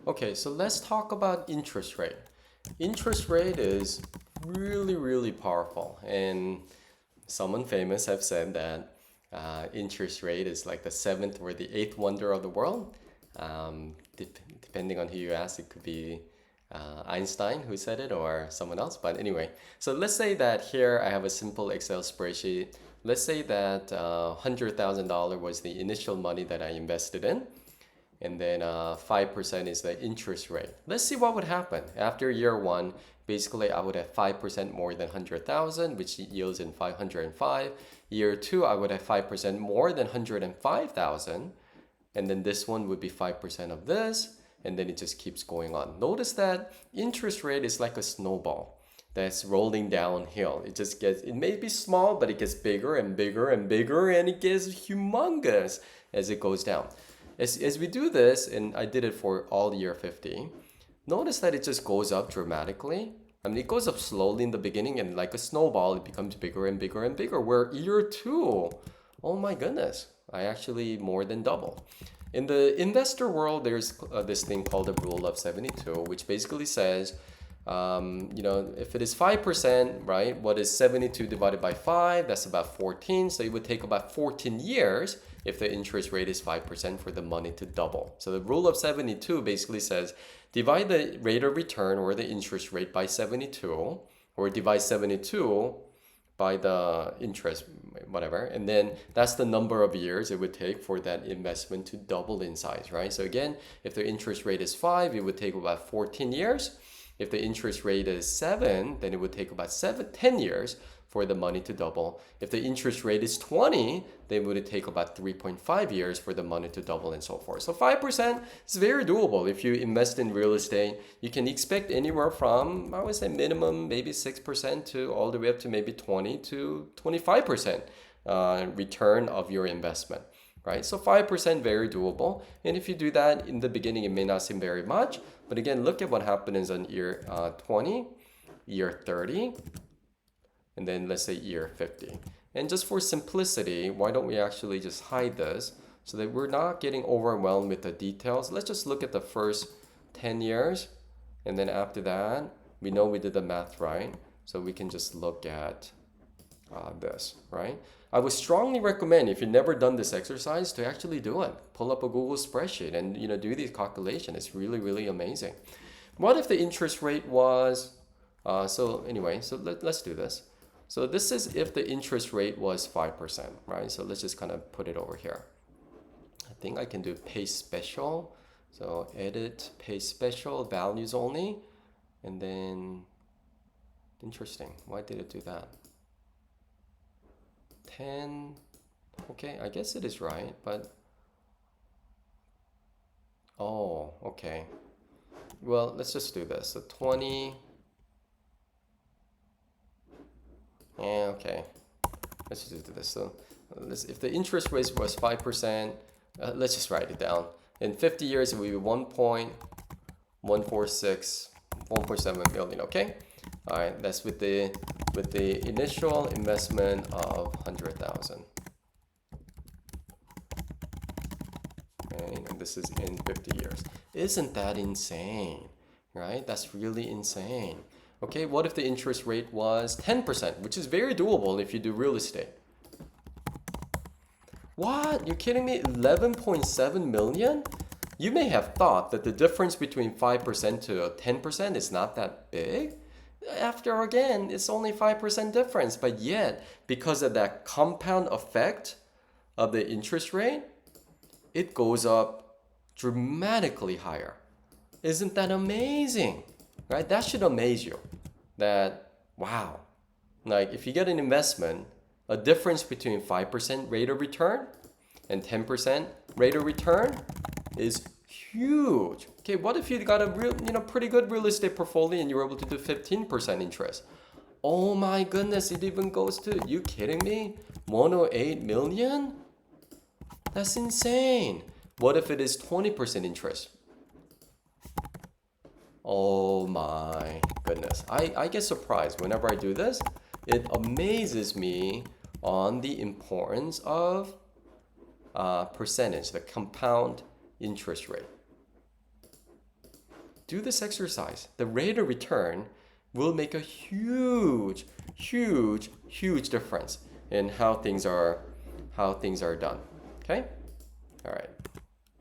Okay, so let's talk about interest rate. Interest rate is really, really powerful, and someone famous have said that interest rate is like the seventh or the eighth wonder of the world. Depending on who you ask, it could be Einstein who said it or someone else. But anyway, so let's say that here I have a simple Excel spreadsheet. Let's say that $100,000 was the initial money that I invested in, and then 5% is the interest rate. Let's see what would happen after year one. Basically, I would have 5% more than 100,000, which yields in 505. Year two, I would have 5% more than 105,000, and then this one would be 5% of this, and then it just keeps going on. Notice that interest rate is like a snowball that's rolling downhill. It may be small, but it gets bigger and bigger and bigger, and it gets humongous as it goes down. As we do this, and I did it for all year 50, notice that it just goes up dramatically. I mean, it goes up slowly in the beginning, and like a snowball, it becomes bigger and bigger and bigger. Where year two, oh my goodness, I actually more than double. In the investor world, there's this thing called the rule of 72, which basically says, if it is 5%, right, what is 72 divided by 5? That's about 14. So it would take about 14 years if the interest rate is 5% for the money to double. So the rule of 72 basically says divide the rate of return or the interest rate by 72, or divide 72 by the interest, whatever, and then that's the number of years it would take for that investment to double in size, right? So again, if the interest rate is 5, it would take about 14 years. If the interest rate is 7, then it would take about 10 years for the money to double. If the interest rate is 20, then it would take about 3.5 years for the money to double and so forth. So 5% is very doable. If you invest in real estate, you can expect anywhere from, I would say minimum, maybe 6% to all the way up to maybe 20 to 25% return of your investment. Right? So 5% very doable. And if you do that in the beginning, it may not seem very much. But again, look at what happens in year 20, year 30, and then let's say year 50. And just for simplicity, why don't we actually just hide this so that we're not getting overwhelmed with the details? Let's just look at the first 10 years. And then after that, we know we did the math right. So we can just look at this, right? I would strongly recommend, if you've never done this exercise, to actually do it. Pull up a Google spreadsheet and do these calculations. It's really, really amazing. What if the interest rate was, so let's do this. So this is if the interest rate was 5%, right? So let's just kind of put it over here. I think I can do pay special. So edit, pay special, values only. And then, interesting, why did it do that? 10, okay, I guess it is right, but oh, okay. Well, let's just do this. So 20, yeah, okay. Let's just do this. So if the interest rate was 5%, let's just write it down. In 50 years, it will be 1.146, 1.7 million, okay? All right, that's with the initial investment of 100,000. Okay, and this is in 50 years. Isn't that insane, right? That's really insane. Okay, what if the interest rate was 10%, which is very doable if you do real estate? What? You're kidding me? 11.7 million? You may have thought that the difference between 5% to 10% is not that big. After again, it's only 5% difference, but yet because of that compound effect of the interest rate, it goes up dramatically higher. Isn't that amazing? Right? That should amaze you. That wow. Like if you get an investment, a difference between 5% rate of return and 10% rate of return is huge. Okay, what if you got a pretty good real estate portfolio and you were able to do 15% interest? Oh my goodness, it even goes to, you kidding me? 108 million? That's insane. What if it is 20% interest? Oh my goodness. I get surprised whenever I do this. It amazes me on the importance of percentage, the compound interest rate. do this exercise. The rate of return will make a huge, huge, huge difference in how things are done. Okay? All right.